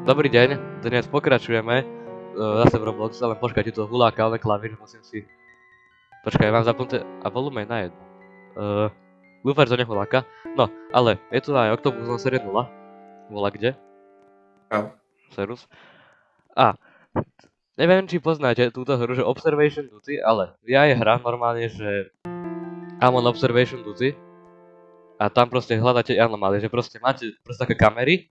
Dobrý deň, dnes pokračujeme zase v Robloxe, ale počkajte, to huláka, ale klavír, musím si... Počkaj, mám zapnuté... A volume na jedno. Dúfam, že to nehuláka. No, ale je tu aj Octopus na série 0. Volá kde? Serus. A, neviem, či poznáte túto hru, že Observation Duty, ale je hra normálne, že... Amon Observation Duty. A tam proste hľadáte anomálie, že proste máte také kamery,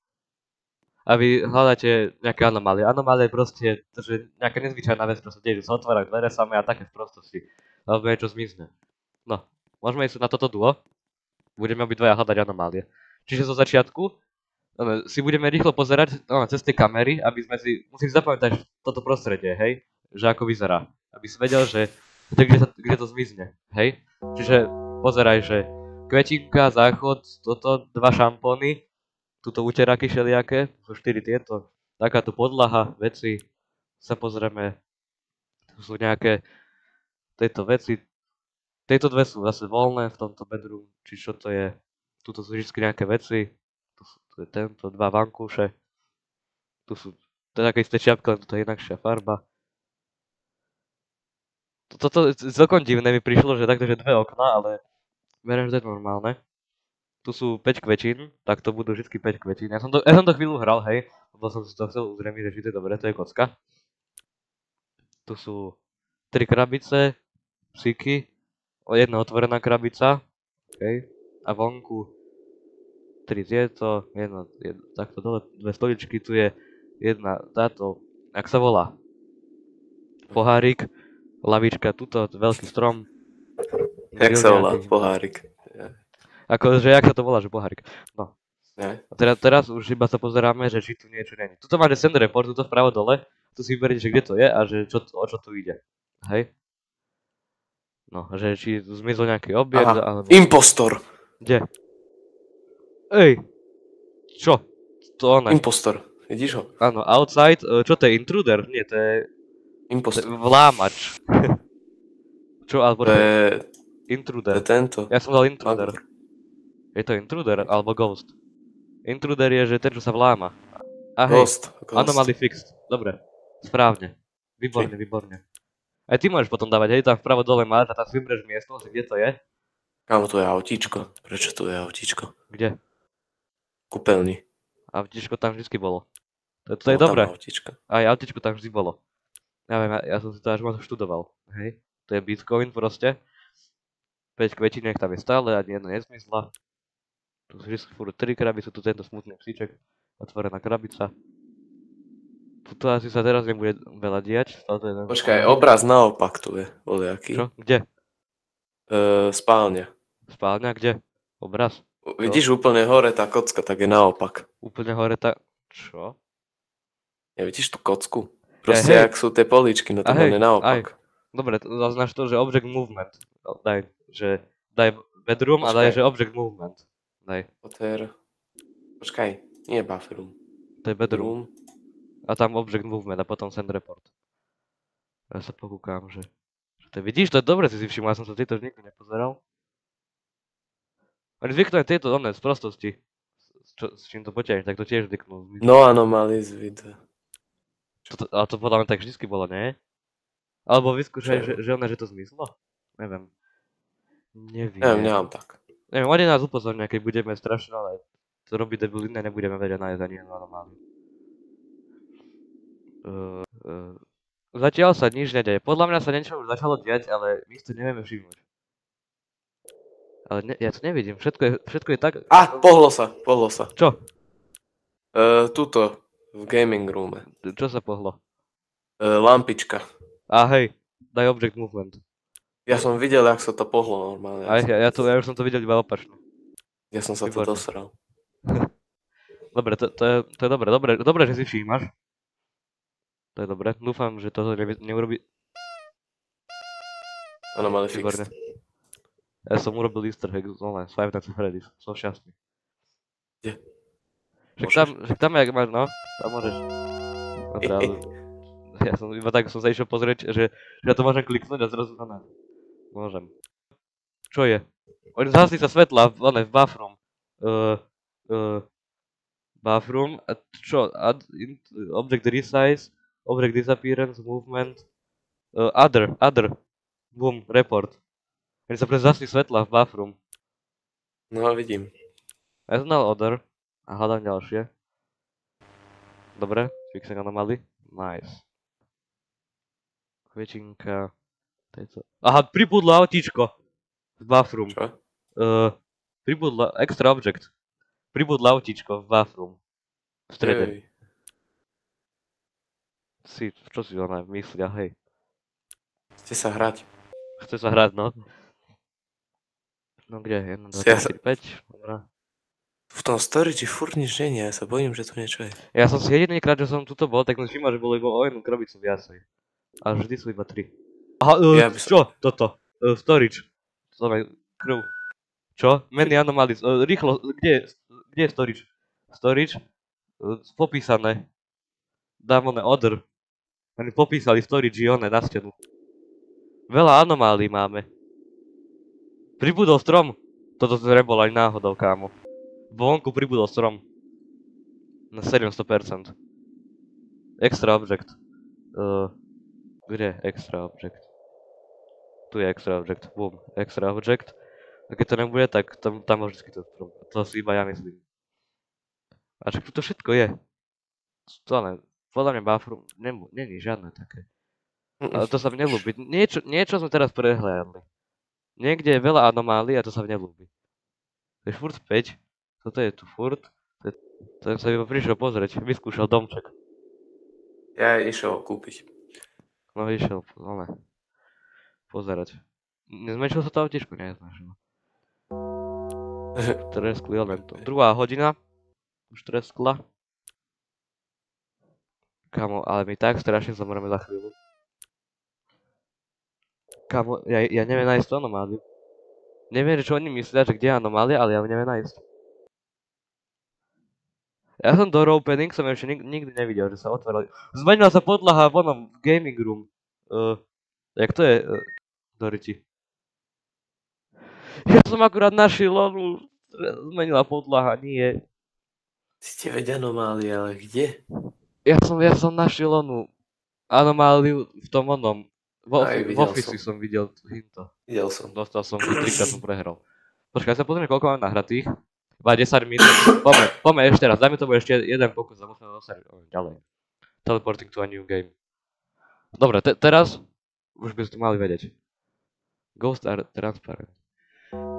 a vy hľadáte nejaké anomálie. Anomálie proste, že nejaká nezvyčajná vec proste deje, že sa otvárajú dvere samé a také prostosti. Alebo niečo zmizne. No, môžeme ísť na toto duo. Budeme obidvaja hľadať anomálie. Čiže zo začiatku si budeme rýchlo pozerať cez tie kamery, aby sme si... Musím si zapamätať toto prostredie, hej? Že ako vyzerá. Aby si vedel, že kde to zmizne, hej? Čiže pozeraj, že kvetinka, záchod, toto, 2 šampóny, tuto uteráky všelijaké, sú 4 tieto, takáto podlaha, veci, sa pozrieme, tu sú nejaké tieto veci, tieto dve sú zase voľné v tomto bedroom, či čo to je, tuto sú vždy nejaké veci, tu je tento, 2 vankúše, tu sú, to je také isté čiapka, len toto je inakšia farba. Toto celkom divné mi prišlo, že takto, že 2 okná, ale verím, že to je normálne. Tu sú 5 kvetín, tak to budú vždy 5 kvetín. Ja som to chvíľu hral, hej, lebo som si to chcel uzrejmiť, že či to je dobré, to je kocka. Tu sú 3 krabice, psíky, jedna otvorená krabica, okay. A vonku 3 tieto, jedna takto dole, 2 stoličky, tu je jedna táto, jak sa volá? Pohárik, lavička, tuto, veľký strom. Jak sa volá? Pohárik. Akože, jak sa to volá, že pohárik. No. Ne? A teraz už iba sa pozeráme, že či tu niečo není. Tuto máte send report, tuto vpravo dole. Tu si vyberiete, že kde to je a že o čo tu ide. Hej? No, že či tu zmizol nejaký objekt, alebo... Impostor! Kde? Ej! Čo? To ono. Impostor, vidíš ho? Áno, outside, čo to je? Intruder? Nie, to je... Impostor. Vlámač. Čo, alebo... To je... Intruder. To je tento. Ja som dal intruder. Je to intruder, alebo ghost? Intruder je, že ten, čo sa vláma. A hej, Ghost. anomaly fixed. Dobre, správne. Výborne, výborne. Aj ty môžeš potom dávať, hej, tam vpravo dole máš a tam si vybereš miestnosť, kde to je. Kámo, tu je autíčko. Prečo tu je autíčko? Kde? Kúpeľni. Autíčko tam vždycky bolo. To je dobré. Autíčko. Aj autíčko tam vždy bolo. Ja viem, ja som si to až moc študoval. Hej, to je Bitcoin proste. 5 kvetiniek tam je stále, ani jedna nezmizla. Tu sú vždy furt 3 krabice, tu tento smutný psíček. Otvorená krabica. Tuto asi sa teraz nebude veľa diať. Počkaj, obraz naopak tu je, voľaký. Čo? Kde? Spálňa. Spálňa? Kde? Obraz? Vidíš úplne hore tá kocka, tak je naopak. Úplne hore tá... Čo? Nevidíš tú kocku? Proste, jak sú tie políčky, no to je naopak. Dobre, zaznáš to, že object movement. Daj, že... Daj bedroom a daj, že object movement. Daj. Počkaj, nie je buffer room. To je bedroom. A tam object movement a potom send report. Ja sa pokúkam, že to vidíš, to je dobre, si všimol, ja som sa tieto nikdy nepozeral. Oni zvyknú aj tieto z prostosti. S čím to potiaľ, tak to tiež zvyknú. No anomalies videa. Ale to podľa mňa tak vždycky bolo, nie? Alebo vyskúšaj, že to zmizlo? Neviem. Neviem, nemám tak. Neviem, oni nás upozornia, keď budeme strašne, ale to robí debilné, nebudeme vedieť nájsť ani jednu anomáliu. Zatiaľ sa nič nedeje. Podľa mňa sa niečo už začalo diať, ale my si to nevieme všimnúť. Ale ja to nevidím, všetko je tak... Pohlo sa. Čo? Tuto, v gaming roome. Čo sa pohlo? Lampička. Hej, daj object movement. Ja som videl, jak sa to pohlo normálne. Ja už som to videl iba opačne. Ja som sa to dosral. Dobre, to je dobre, že si všímaš. To je dobre, dúfam, že toto neurobí... Anomaly fixed. Ja som urobil easter egg z Five Nights at Freddy's, som šťastný. Kde? Však tam jak máš, no, tam môžeš. Ja som iba tak som sa išiel pozrieť, že ja to môžem kliknúť a zrazu môžem. Čo je? Oni zhasli sa svetla v bathroom. bathroom, a čo, object resize, object disappearance, movement, other, boom, report. Keď sa zasní svetla v bathroom. No, vidím. Ja som dal other a hľadám ďalšie. Dobre, fixing anomaly, nice. Kviečinka, aha, pribudlo autíčko v bathroom. Čo? Pribudlo, extra object. Pribudlo autíčko v bathroom. V strede. Ej. Čo si ona myslia, hej. Chce sa hrať. Chce sa hrať, no. No kde? 1, 2, Ja 3, 4, 5. Dobrá. V tom storage furt nič nie je, ja sa bojím, že tu niečo je. Ja som si jediný krát, že som tuto bol, tak som všimol, že bolo iba o jednu krabicu viacej. A vždy sú iba 3. Aha, Ja by som- čo? Toto. Storage. Krv. Čo? Many anomalies. Rýchlo, kde je storage? Storage? Popísané. Dám one order. Oni popísali storage i one na stenu. Veľa anomálií máme. Pribudol strom. Toto nebol ani náhodou, kámo. Vonku pribudol strom. Na 700%. Extra object. Kde je extra object? Tu je extra object. Boom. Extra object. A keď to nebude, tak tam má vždycky to strom. To si iba ja myslím. A čo to všetko je? To len. Podľa mňa bathroom není žiadne také. Ale to sa mi nelúbi. Niečo sme teraz prehľadli. Niekde je veľa anomálií a to sa mi nelúbi. To je furt 5. Toto je tu furt. Ten sa iba prišiel pozrieť. Vyskúšal domček. Ja išiel kúpiť. No išiel, ale pozerať. Nezmenšilo sa to autíčko? Nezmenšilo. Treskli len to. 2. hodina. Už treskla. Kamo, ale my tak strašne zomreme za chvíľu. Kamo, ja neviem nájsť tú anomáliu. Neviem, čo oni myslia, že kde je anomália, ale ja ju neviem nájsť. Ja som door opening som ešte nikdy nevidel, že sa otvárali. Zmenila sa podlaha v onom gaming room. Jak to je, Doriti? Ja som akurát našiel onu, zmenila podlaha, nie. Ste veď anomálie, ale kde? Ja som našiel onu anomáliu v tom onom. V Office som videl hinto. Videl som. Dostal som, 3-krát som prehral. Počkaj, ja sa pozriem, koľko mám nahratých. Iba 10 minút. Poďme ešte raz, dajme tomu ešte jeden pokus a musíme dostať ďalej. Teleporting to a new game. Dobre, teraz už by ste mali vedieť. Ghosts are transparent.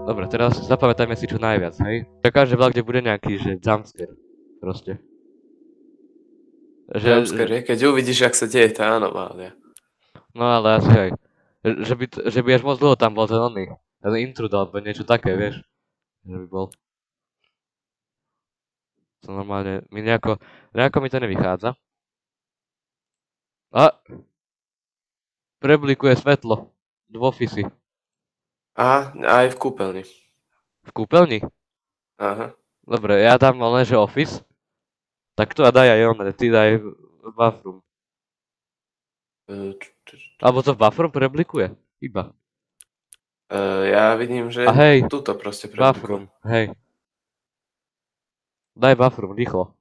Dobre, teraz zapamätajme si čo najviac, hej? Čakáš, že kde bude nejaký, že jumpscare. Proste. Jumpscare, keď uvidíš, ak sa deje tá anomália. No ale asi aj. Že by až moc dlho tam bol ten oný. Ten intrude alebo niečo také, vieš. Že by bol. To normálne, nejako mi to nevychádza. A! Preblikuje svetlo. V Office. A aj v kúpeľni. V kúpeľni? Aha. Dobre, ja dám len, že Office. Tak to a daj aj on, ty daj bathroom. Alebo to v bathroom preblikuje? Iba. Ja vidím, že tuto proste preblikuje. Bathroom, hej. Daj bathroom, rýchlo.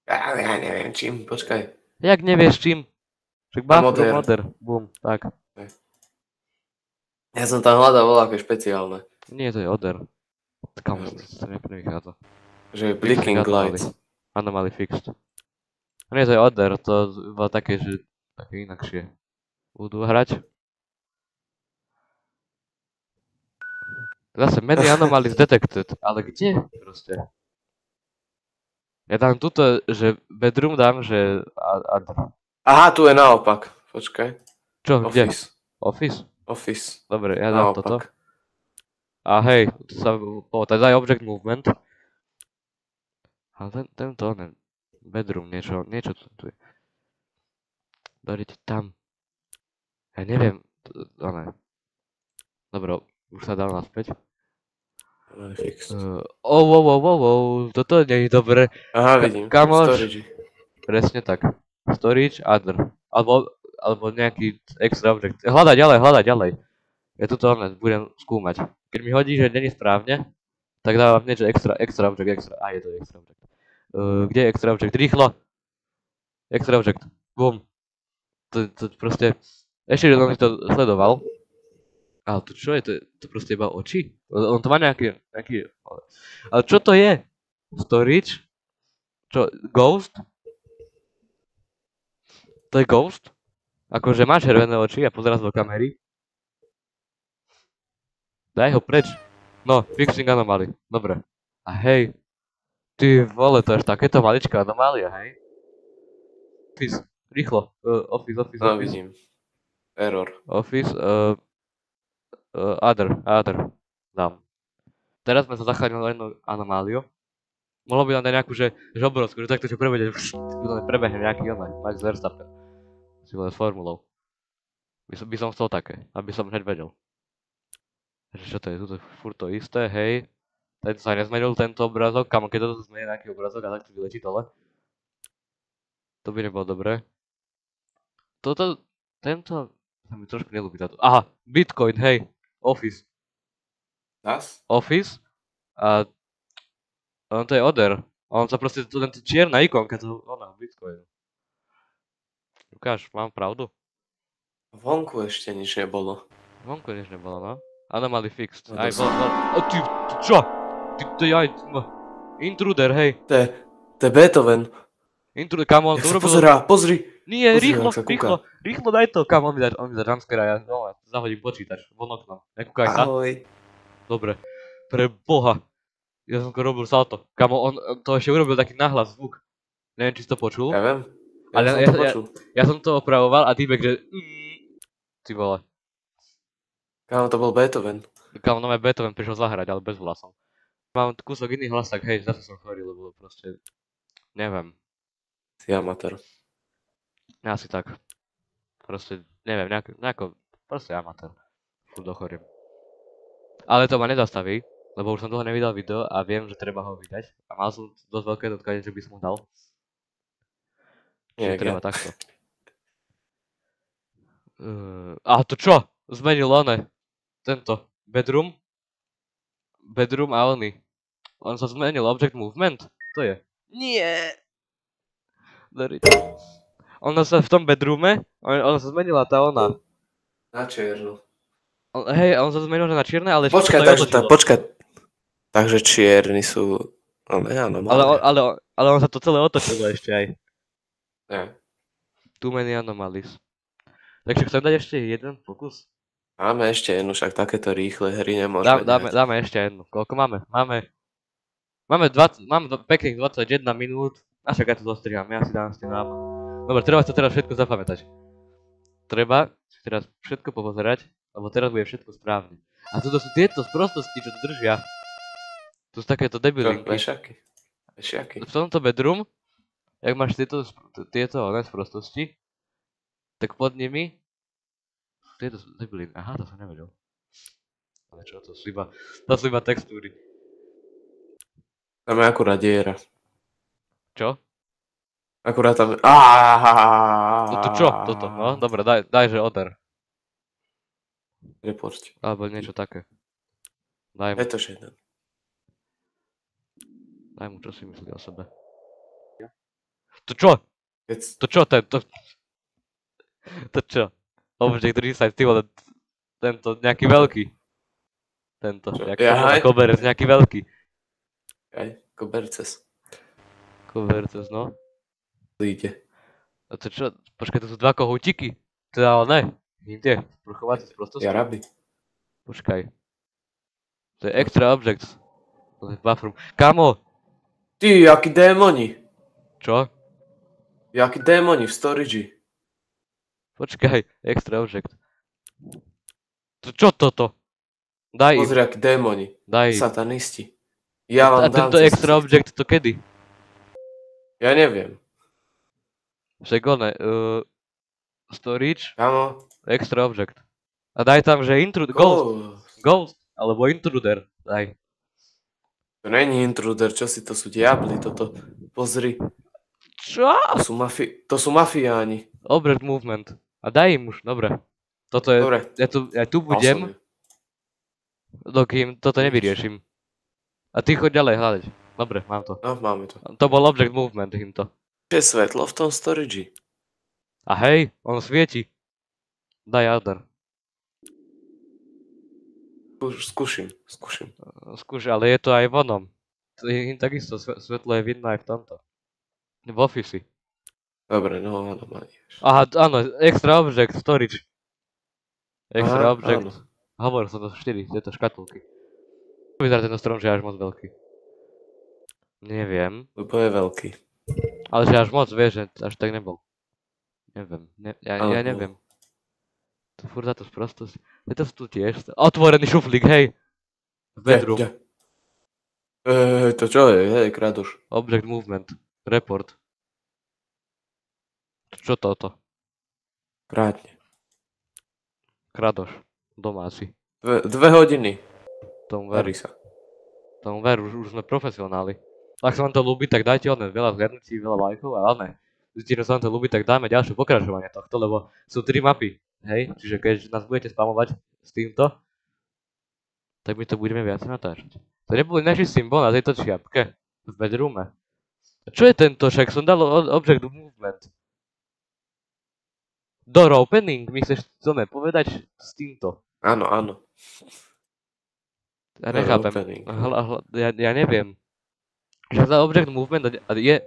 Ja neviem čím, počkaj. Jak nevieš čím? Však bathroom, modern, boom, tak. Ja som tam hľadal voľaké špeciálne. Nie, to je oder. Kam to nevychádza. Že blinking lights. Anomaly fixed. Nie, to je oder, to bolo také, že také inakšie. Budú hrať. Zase many anomalies detected, ale kde? Proste. Ja dám tuto, že bedroom dám, že... Aha, tu je naopak. Počkaj. Čo, kde? Office. Office? Office. Dobre, ja dám toto. A hej, tu sa... daj object movement. Ale tento, bedroom, niečo tu je. Dojde tam. Ja neviem, Dobre, už sa dal naspäť. Toto nie je dobre. Aha, vidím. Kamoš. Presne tak. Storage, other. Alebo nejaký extra object. Hľadaj ďalej. Ja tuto budem skúmať. Keď mi hodí, že není správne, tak dávam niečo extra object. A je to extra object. Kde je extra object? Rýchlo! Extra object. Bum. To proste... Ešte len to sledoval. Ale to čo je? To proste iba oči? On to má nejaký... Ale čo to je? Storage? Čo? Ghost? To je ghost? Akože má červené oči a pozerá do kamery. Daj ho preč. No, fixing anomaly. Dobre. A hej. Ty vole, to až takéto maličká anomália, hej? Office. Rýchlo. Office. No vidím. Error. Office. Other. Dám. Teraz sme sa zachránili na jednu anomáliu. Mohlo by nám dať nejakú, že obrovskú, že takto čo prebehne nejaký Max Verstappen. Si vole s formulou. By som chcel také, aby som hneď vedel. Že čo to je, tuto je furt to isté, hej. Tento sa nezmenil tento obrázok, kamo keď toto zmení nejaký obrázok a takto vyletí dole. To by nebolo dobré. Tento sa mi trošku nelúbi táto. Aha, Bitcoin, hej. Office. Nás? Office. A on to je Other. On sa proste, tento čierna ikonka, to ona, Bitcoin. Ukáž, mám pravdu? Vonku ešte nič nebolo. Vonku nič nebolo, no. Anomaly fixed. No, Aj, ty čo? Ty aj, intruder, hej. To je Beethoven. Intruder, kamo, on Jak to sa urobil... pozerá, pozri. Nie, Pozri, jak sa kúka. rýchlo daj to. Kamo, on mi dá jumpscare a ja zahodím počítač. Von oknom. Nekúkaj sa. Ahoj. Dobre. Pre boha. Ja som to robil salto. Kamo, on to ešte urobil taký nahlas zvuk. Neviem, či si to počul. Ja viem. Ja som to opravoval a týbek, že... Ty vole. Kámo, to bol Beethoven. Kámo, no Beethoven prišiel zahrať, ale bez vlasov. Mám kúsok iný hlas, tak hej, zase som chorý, lebo proste... Neviem. Si amatér. Asi tak. Proste, neviem, nejako... Proste amatér. Furt dochorím. Ale to ma nezastaví, lebo už som dlho nevydal video a viem, že treba ho vydať. A mal som dosť veľké dotkanie, že by som ho dal. Čiže treba takto. A to čo? Zmenil one. Tento. Bedroom a ony. On sa zmenil, object movement. To je. Nie. Ona sa v tom bedroome, ona sa zmenila tá ona. Na čiernu. Hej, on sa zmenil na čierne, ale... Počkaj. Takže čierni sú... Ale on sa to celé otočilo ešte aj. Nie. Too many anomalies. Takže chcem dať ešte jeden pokus? Máme ešte jednu, však takéto rýchle hry nemôžeme dať. Dáme ešte jednu. Koľko máme? Máme pekných 21 minút. A však ja to zostriham, ja si dám s tým náma. Dobre, treba sa teraz všetko zapamätať. Treba si teraz všetko popozerať, lebo teraz bude všetko správne. A toto sú tieto sprostosti, čo tu držia. Tu sú takéto debilinky. Vešiaky. V tomto bedroom, jak máš tieto sprostosti, tak pod nimi tieto debiliny. Aha, to som nevedel. Ale čo, to sú iba textúry. Tam je akurát diera. Čo? Akurát tam... To čo? Toto, no? Dobre, daj že Other. Report. Alebo niečo také. Daj mu. Je to jeden. Daj mu, čo si myslí o sebe. To čo? To čo? To čo? Object Resize, ty vole, tento, nejaký veľký. Tento, nejaký koberec, nejaký veľký. Aj, koberces. Koberces, no. Líde. A to čo? Počkaj, to sú dva kohútiky. Teda, ale ne. Inde, sprchovací sprostosti. Jaraby. Počkaj. To je extra objects. To je buffer. Kamo! Ty, jaký démoni. Čo? Jaký démoni v storage. Počkaj, extra object. To čo toto? Daj im. Pozri, akí démoni. Daj. Satanisti. Ja vám a dám... tento extra object to kedy? Ja neviem. Však one, storage, Kamo. extra object. A daj tam, že intruder, ghost, alebo intruder, daj. To není intruder, čo si, to sú diabli, toto. Pozri. Čo? To sú mafiáni. Object movement. A daj im už, dobre. Toto je, Dobre. Ja tu budem, dokým toto nevyriešim. A ty choď ďalej hľadať. Dobre, mám to. No, máme to. To bol object movement, hinto. Je svetlo v tom storage. A hej, on svieti. Daj other. Skúšim. Skúš, ale je to aj v onom. Takisto svetlo je vidno aj v tomto. V Office. Dobre, no áno, máš. Aha, áno, extra object, storage. Extra Aha, object. áno. Hovor, som to 4, tieto škatulky. Vyzerá ten strom, že je až moc veľký. Neviem. Lebo je veľký. Ale že až moc, vieš, že až tak nebol. Neviem, ja neviem. To furt za to sprostosť. Je to tu tiež. Otvorený šuflík, hej. Bedroom. To čo je? Hej, krádoš. Object movement. Report. Čo toto? Krátne. Kradoš. Domáci. 2 hodiny. Tomu ver. Varí sa. Tomu ver, už sme profesionáli. Ak sa vám to ľúbi, tak dajte oné veľa zhľadnutí, veľa lajkov a oné. Zistíme, že sa vám to ľúbi, tak dáme ďalšie pokračovanie tohto, lebo sú 3 mapy. Hej, čiže keď nás budete spamovať s týmto, tak my to budeme viac natáčať. To nebol naši symbol na tejto čiapke v bedroome. A čo je tento, však som dal object movement. Door opening, my chceš to povedať s týmto? Áno, áno. Ja nechápem. Ja neviem. Že za object movement je...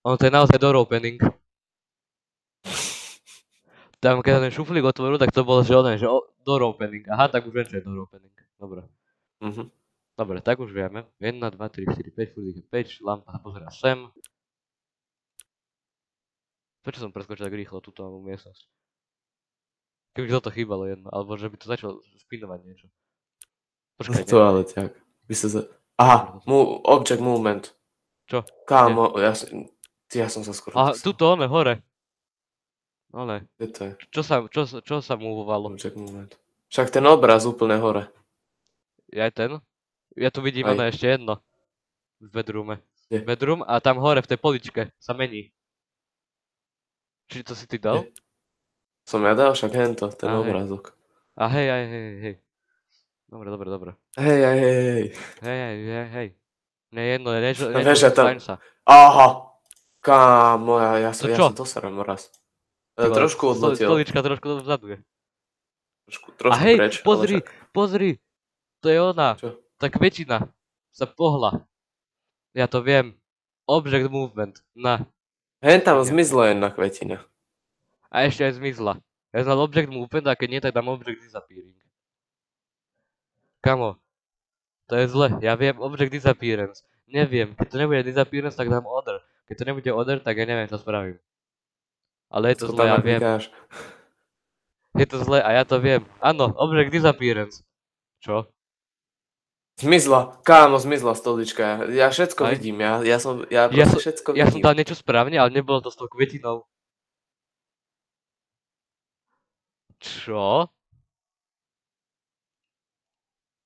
Ono to je naozaj door opening. Tam keď ten šuflík otvoril, tak to bolo, že door opening. Aha, tak už viem, čo je door opening. Dobre. Dobre, tak už vieme. 1, 2, 3, 4, 5, furt je 5, lampa sa pozerá sem. Prečo som preskočil tak rýchlo túto miestnosť? Keby toto chýbalo jedno, alebo že by to začalo spinovať niečo. Počkaj, to ale tak. Aha, object movement. Čo? Kámo, ja som sa skoro... Aha, tuto, hore. Ole. Kde to je? Čo sa moveovalo? Object movement. Však ten obraz úplne hore. Je aj ten? Ja tu vidím ešte jedno. V bedroome. Bedroom a tam hore v tej poličke sa mení. Či to si ty dal? Som ja dal však hento, ten obrázok. A hej. Dobre. Hej. Hej. Nie jedno, niečo sa. Aha! Kámo, ja som to sram raz. Trošku odletel. Stolička trošku vzadu je. Trošku preč. Pozri. To je ona. Čo? Tá kvetina sa pohla. Ja to viem. Object movement. Na. Hen tam zmizla jedna kvetina. A ešte aj zmizla. Ja znal object movement a keď nie, tak dám object disappearing. Kamo. To je zle. Ja viem object disappearance. Neviem. Keď to nebude disappearance, tak dám other. Keď to nebude other, tak ja neviem, čo spravím. Ale je to zle, ja viem. Je to zle a ja to viem. Áno, object disappearance. Čo? Zmizla. Kámo, zmizla stolička. Ja všetko vidím. Ja všetko vidím. Ja som dal niečo správne, ale nebolo to s tou kvetinou. Čo?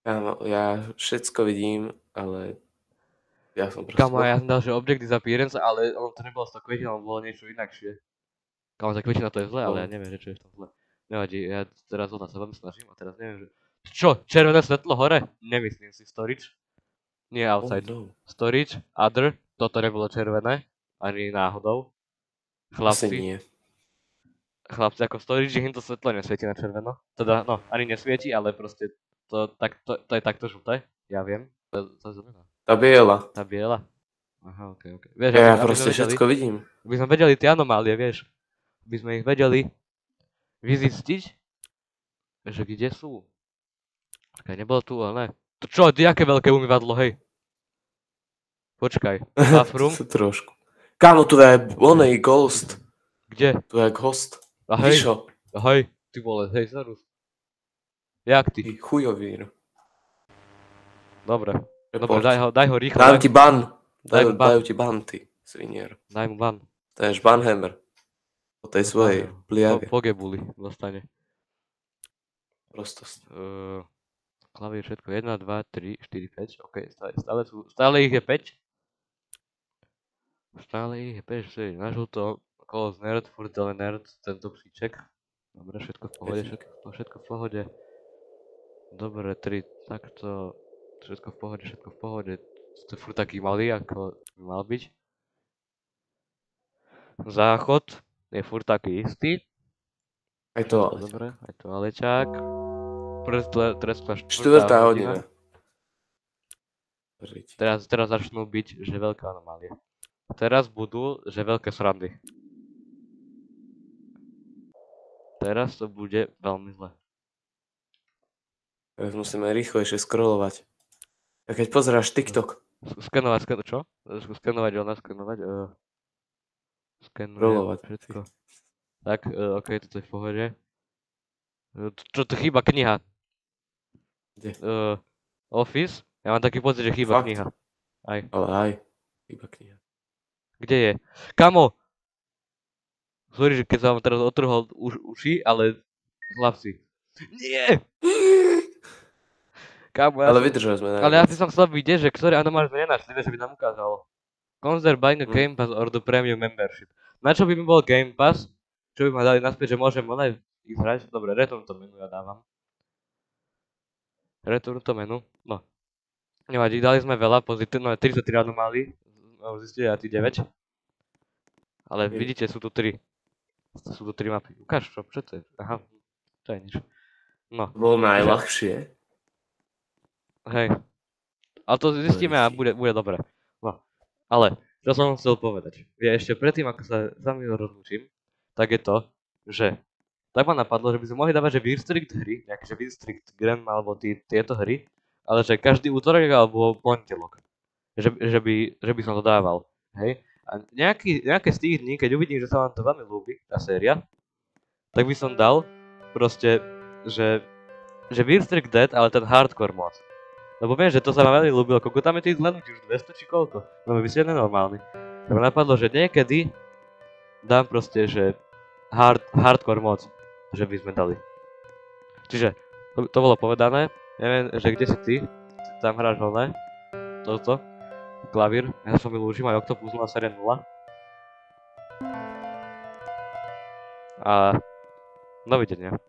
Kámo, ja všetko vidím, ale... Ja som proste... Kámo, ja som dal, že object disappearance, ale ono to nebolo s tou kvetinou, bolo niečo inakšie. Kámo, tá kvetina to je zle, ale ja neviem, že čo je v tom zle. Nevadí, ja teraz sa veľmi snažím a teraz neviem, že... Čo? Červené svetlo hore? Nemyslím si, storage. Nie outside. Storage, other, toto nebolo červené, ani náhodou. Asi nie. Chlapci, ako storage, him to svetlo nesvieti na červeno. Teda, no, ani nesvieti, ale proste to je takto žlté, ja viem. To je zelená. Tá biela. Tá biela? Aha, okej. Vieš, ja proste všetko vidím. Aby sme vedeli tie anomálie, vieš. Aby sme ich vedeli vyzistiť, že kde sú. Počkaj, nebolo tu, ale ne. To čo, aké veľké umývadlo, hej? Počkaj, bathroom? Trošku. Kámo, tu je onej ghost. Kde? Tu je ghost. A hej, Vyšo. Ahoj, ty vole, hej, zarus. Jak ty? Chujovír. Dobre, daj ho rýchlo. Dám ti ban. Dajú ti ban, ty svinier. Daj mu ban. To je banhammer. Po tej svojej pliage. Pogebuli dostane. Prostosť. Klavír všetko. 1, 2, 3, 4, 5. OK, stále ich je 5. Stále ich je 5, 4. Na žlto, Calls nerd, furt ale nerd, tento psíček. Dobre, všetko v pohode, všetko v pohode. Dobre, 3, takto. Všetko v pohode. To je furt taký malý, ako by mal byť. Záchod je furt taký istý. Aj to ale. Dobre, aj to alečák. Trestná 4. hodina. Teraz začnú byť, že veľké anomálie. Teraz budú, že veľké srandy. Teraz to bude veľmi zle. Teraz musíme rýchlejšie scrollovať. A keď pozeráš TikTok. Skenovať, čo? Skenovať, skenovať. Scrollovať. Všetko. Tak, ok, toto je v pohode. Čo to chýba kniha? Kde? Office? Ja mám taký pocit, že chýba kniha. Aj. Ale aj, chýba kniha. Kde je? Kamo! Sorry, že keď som vám teraz otrhol uši, ale hlavci. Nie! Kamo, ale vydržali sme. Ale ja si som chcel vidieť, že ktoré anomálie sme nenašli, že by nám ukázalo. Consider buying a Game Pass or the Premium Membership. Na čo by mi bol Game Pass? Čo by ma dali naspäť, že môžem ich hrať? Dobre, return to menu ja dávam. Return to menu, no. Nevadí, dali sme veľa pozitívne, 33 anomálií. Zistili aj tí 9. Ale vidíte, sú tu 3. Sú tu 3 mapy. Ukáž, čo to je? Aha, to je nič. No. Bolo najľahšie. Hej. Ale to zistíme a bude dobre. No. Ale, čo som chcel povedať, je ešte predtým, ako sa sami rozlúčim, tak je to, že tak ma napadlo, že by sme mohli dávať, že Virstrict hry, nejaké Virstrict Grand alebo tieto hry, ale že každý útorok alebo pondelok. Že by som to dával. Hej? A nejaké z tých dní, keď uvidím, že sa vám to veľmi ľúbi, tá séria, tak by som dal proste, že Virstrict Dead, ale ten hardcore mod. Lebo viem, že to sa vám veľmi ľúbilo, koľko tam je tých zhľadnutí, už 200 či koľko? No vy ste nenormálni. Tak ma napadlo, že niekedy dám proste, že hardcore mod, že by sme dali. Čiže, to bolo povedané, neviem, že kde si ty tam hráš holné, toto, klavír, ja som milúžim aj Octopus 0 0. A dovidenia.